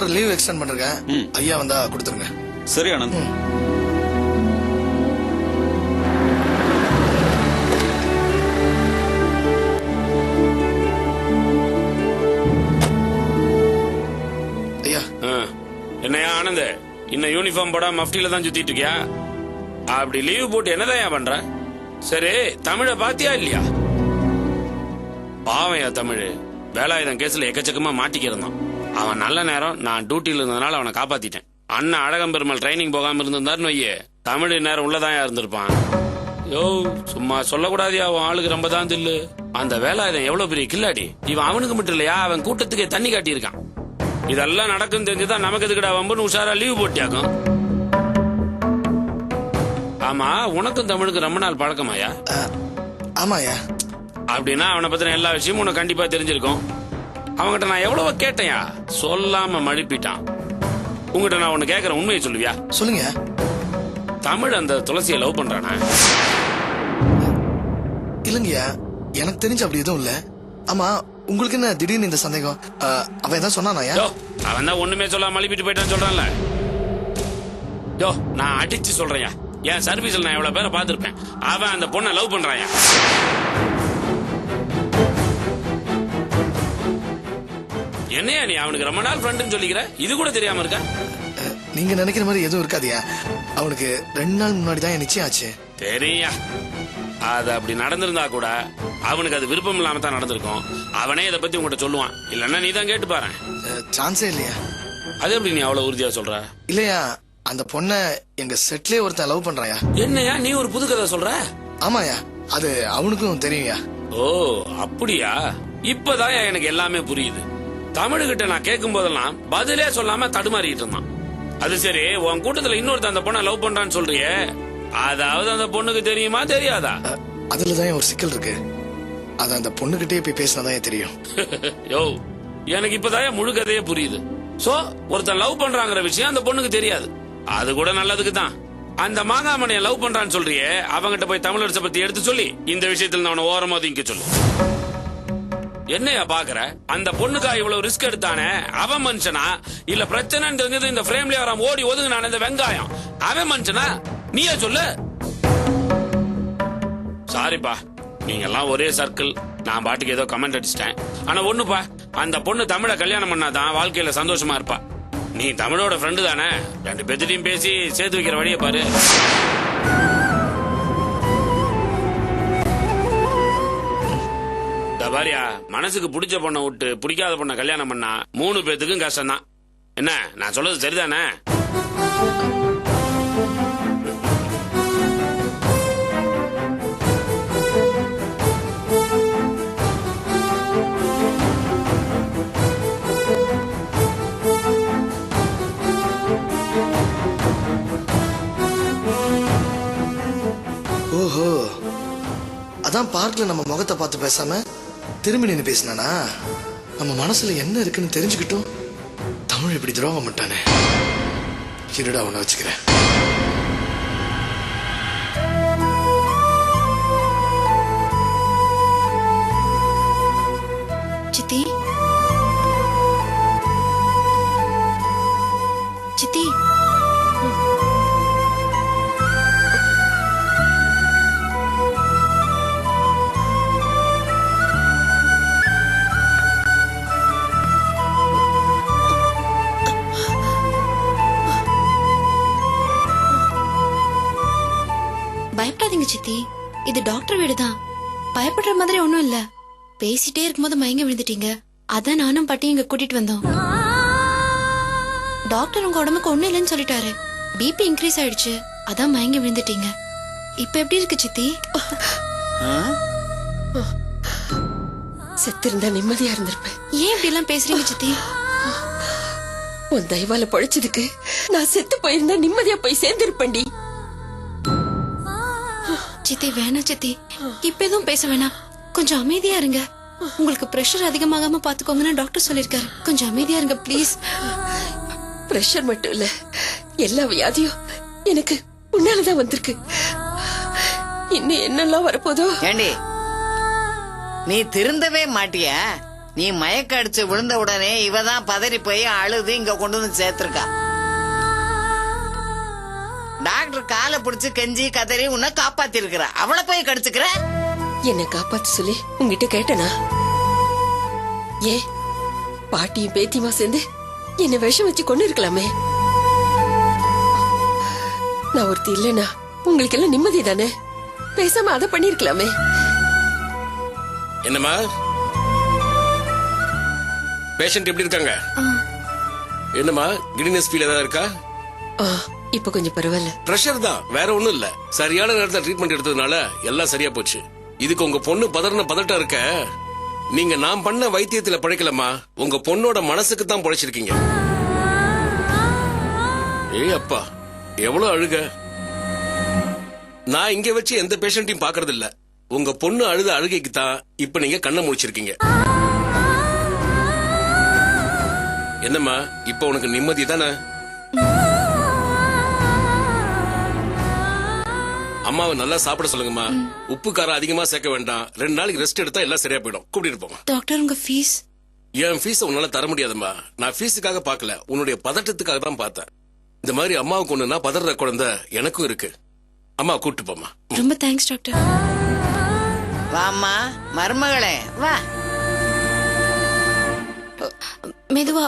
வாரம் leave extend பண்ணிருக்கேன். ஐயா வந்தா கொடுத்துருங்க. சரி ஆனந்த். ஐயா. என்னையா ஆனந்த், இன்னும் யூனிஃபார்ம் போட மஃப்டில தான் சுத்திட்டு இருக்கியா? அப்படி லீவ் போட்டு என்னதான் பண்ற? சரி, தமிழ பாத்தியா இல்லையா? பாவையா தமிழ் வேலாயுதம் கேஸ்ல எக்கச்சக்கமா மாட்டிக்கிருந்தான். அவன் நல்ல நேரம் நான் டியூட்டில இருந்ததுனால அவனை காப்பாத்திட்டேன். அண்ணன் அழகம்பெருமாள் ட்ரைனிங் போகாம இருந்திருந்தாருன்னு வையே, தமிழ் நேரம் உள்ளதான் இருந்திருப்பான். யோ சும்மா சொல்லக்கூடாதியா, அவன் ஆளுக்கு ரொம்ப தான் தில்லு. அந்த வேலாயுதம் எவ்வளவு பெரிய கில்லாடி. இவன் அவனுக்கு மட்டும் இல்லையா, அவன் கூட்டத்துக்கே தண்ணி காட்டியிருக்கான். இதெல்லாம் நடக்கும் தெரிஞ்சுதான் நமக்கு எதுக்குடா வம்புன்னு உஷாரா லீவ் போட்டியாக்கும். ஆமா, உனக்கும் தமிழுக்கு ரொம்ப நாள் பழக்கமாயா? ஆமாயா. அப்படின்னா அவனை பத்தின எல்லா விஷயமும் உனக்கு கண்டிப்பா தெரிஞ்சிருக்கும். அவன்கிட்ட நான் எவ்வளவு கேட்டையா, சொல்லாம மழுப்பிட்டான். உங்ககிட்ட நான் ஒண்ணு கேக்குறேன், உண்மையை சொல்லுவியா? சொல்லுங்க. தமிழ் அந்த துளசியை லவ் பண்றானா? இல்லங்கய்யா, எனக்கு தெரிஞ்சு அப்படி எதுவும் இல்ல. ஆமா, உங்களுக்கு என்ன திடீர்னு இந்த சந்தேகம்? அவன் ஏதாவது சொன்னானாயா? அவன் தான் ஒண்ணுமே சொல்லாம மழுப்பிட்டு போயிட்டான்னு சொல்றான்ல. யோ நான் அடிச்சு சொல்றேன்யா, என் சர்வீஸ்ல நான் எவ்வளவு பேரை பார்த்திருப்பேன். அவன் அந்த பொண்ணை லவ் பண்றான். என்னையா நீ அவனுக்கு ரொம்ப நாள் ஃப்ரெண்டுன்னு சொல்லிக்கிற, இது கூட தெரியாம இருக்க? நீங்க நினைக்கிற மாதிரி எதுவும் இருக்காதியா. அவனுக்கு 2 நாள் முன்னாடி தான் நிச்சயம் ஆச்சு. தெரியா, அது அப்படி நடந்திருந்தா கூட அவனுக்கு அது விருப்பம் இல்லாம தான் நடந்திருக்கும். அவனே இதை பத்தி உங்ககிட்ட சொல்லுவான். இல்லன்னா நீ தான் கேட்டு பாரு. சான்ஸே இல்லையா. அது எப்படி நீ அவ்வளவு உறுதியா சொல்ற? இல்லையா, அந்த பொண்ண எங்க செட்லயே ஒருத்தன் லவ் பண்றாயா. என்னையா நீ ஒரு புது கதை சொல்ற? ஆமாயா, அது அவனுக்கும் தெரியும்யா. ஓ அப்படியா, இப்பதான் எனக்கு எல்லாமே புரியுது. தமிழ்கிட்ட நான் கேட்கும் போதெல்லாம் பதிலே சொல்லாம தடுமாறிட்டு இருந்தான். அது சரி, உன் கூட்டத்துல இன்னொருத்த அந்த பொண்ணை லவ் பண்றான்னு சொல்றியே, அதாவது அந்த பொண்ணுக்கு தெரியுமா தெரியாதா? அதுலதான் ஒரு சிக்கல் இருக்கு. அது அந்த பொண்ணுகிட்டே போய் பேசினாதான் தெரியும். யோ எனக்கு இப்பதான் முழு கதையே புரியுது. சோ ஒருத்தன் லவ் பண்றாங்கிற விஷயம் அந்த பொண்ணுக்கு தெரியாது. அது கூட நல்லதுக்கு தான். அந்த மாங்காமணிய லவ் பண்றான்னு சொல்றியே, அவங்கிட்ட போய் தமிழரச பத்தி எடுத்து சொல்லி இந்த விஷயத்துல நான் ஓரமா ஒதுங்க சொல்லு. என்னையா பாக்குற? அந்த பொண்ணுக்கா இவ்வளவு ரிஸ்க் எடுத்தானே, அவன் மனுஷனா? இல்ல பிரச்சனைன்னு தெரிஞ்சது இந்த ஃப்ரேம்லயே வராம ஓடி ஒதுங்கினான இந்த வெங்காயம், அவன் மனுஷனா? நீயே சொல்லு. சாரிப்பா, நீங்க எல்லாம் ஒரே சர்க்கிள். நான் பாட்டுக்கு ஏதோ கமெண்ட் அடிச்சிட்டேன். ஆனா ஒண்ணுப்பா, அந்த பொண்ணு தமிழை கல்யாணம் பண்ணாதான் வாழ்க்கையில சந்தோஷமா இருப்பா. நீ தமிழோட ஃப்ரெண்டு தானே, 2 பேர்த்திட்டையும் பேசி சேர்த்து வைக்கிற வழியை பாரு. பாரியா, மனசுக்கு பிடிச்ச பொண்ணை விட்டு பிடிக்காத பொண்ணை கல்யாணம் பண்ணா 3 பேத்துக்கும் கஷ்டம் தான். என்ன நான் சொல்றது சரிதானே? ஓஹோ, அதான் பார்க்ல நம்ம முகத்தை பார்த்து பேசாம திரும்பி நின்று பேசினானா? நம்ம மனசுல என்ன இருக்குன்னு தெரிஞ்சுக்கிட்டும் தமிழ் இப்படி துரோகம் பண்ணிட்டானே. இருடா அவனை வச்சுக்கிறேன். சித்தி, சித்தி, பயப்படாதீங்க சித்தி, இது டாக்டர் வீடுதான். பயப்படுற மாதிரி ஒண்ணும் இல்ல. பேசிட்டே இருக்கும்போது மயங்க விழுந்துட்டீங்க, அதான் நானும் பாட்டியும் இங்க கூட்டிட்டு வந்தோம். டாக்டர் உங்க உடம்புக்கு ஒண்ணும் இல்லைன்னு சொல்லிட்டாரு. பிபி இன்க்ரீஸ் ஆயிடுச்சு, அதான் மயங்கி விழுந்துட்டீங்க. இப்ப எப்படி இருக்கு சித்தி? செத்திருந்தா நிம்மதியா இருந்திருப்பேன். ஏன் இப்படி எல்லாம் பேசுறீங்க சித்தி? உன் தயவால பொழைச்சதுக்கு நான் செத்து போயிருந்தா நிம்மதியா போய் சேர்ந்திருப்பேன்டி. சித்தி வேணாம் சித்தி, இப்ப எதுவும் பேச வேணாம். கொஞ்சம் அமைதியா இருங்க. உங்களுக்கு பிரஷர் அதிகமாகாம பாத்துக்கோங்கன்னு டாக்டர் சொல்லிருக்காரு. கொஞ்சம் அமைதியா இருங்க ப்ளீஸ். பிரஷர் மட்டும் இல்ல, எல்லா வியாதியும் எனக்கு உன்னாலதான் வந்திருக்கு. இன்னும் என்னெல்லாம் வரப்போதோ. ஏண்டி நீ திருந்தவே மாட்டிய? நீ மயக்க அடிச்சு விழுந்த உடனே இவதான் பதறி போய் அழுது இங்க கொண்டு வந்து சேர்த்திருக்கா. டாக்டர் காலை பிடிச்சு கெஞ்சி கதறி உன்னை காப்பாத்தி இருக்கிற. அவளை போய் கடிச்சுக்கிற. என்னை காப்பாத்து சொல்லி உங்ககிட்ட கேட்டனா? ஏ பாட்டியும் பேத்தியுமா சேர்ந்து என்ன விஷம் வச்சு கொண்டு இருக்கலாமே. நான் ஒருத்தி இல்லைனா உங்களுக்கு எல்லாம் நிம்மதி தானே. பேசாம அதை பண்ணிருக்கலாமே. என்னம்மா பேஷண்ட் எப்படி இருக்காங்க? என்னம்மா கிடினஸ் ஃபீல் ஏதாவது இருக்கா? இப்ப கொஞ்சம் பரவாயில்ல. பிரஷர் தான், வேற ஒண்ணும் இல்ல. சரியான நேரத்துல ட்ரீட்மெண்ட் எடுத்ததுனால எல்லாம் சரியா போச்சு. இதுக்கு உங்க பொண்ணு பதட்டம் இருக்க. நீங்க நான் பண்ண வைத்தியத்துல பழைக்கலம்மா, உங்க பொண்ணோட மனசுக்கு தான் பழைச்சிருக்கீங்க. ஏய் அப்பா எவ்வளவு அழுக. நான் இங்க வச்சு எந்த பேஷண்டையும் பாக்குறது இல்ல. உங்க பொண்ணு அழுத அழுகைக்கு தான் இப்ப நீங்க கண்ணை முடிச்சிருக்கீங்க. என்னம்மா இப்ப உனக்கு நிம்மதி தானே? அம்மாவை நல்லா சாப்பிட சொல்லுங்கம்மா. உப்பு காரம் அதிகமா சேர்க்க வேண்டாம். 2 நாளைக்கு ரெஸ்ட் எடுத்தா எல்லாம் சரியா போயிடும். கூட்டிட்டு போங்க. டாக்டர் உங்க ஃபீஸ்? என் ஃபீஸ் உன்னால தர முடியாதும்மா. நான் ஃபீஸுக்காக பாக்கல, உன்னுடைய பதட்டத்துக்காக தான் பார்த்தேன். இந்த மாதிரி அம்மாவுக்கு ஒண்ணுன்னா பதற குழந்தை எனக்கும் இருக்கு. அம்மா கூட்டு போமா. ரொம்ப தேங்க்ஸ் டாக்டர். வாம்மா மருமகளே வா. மெதுவா.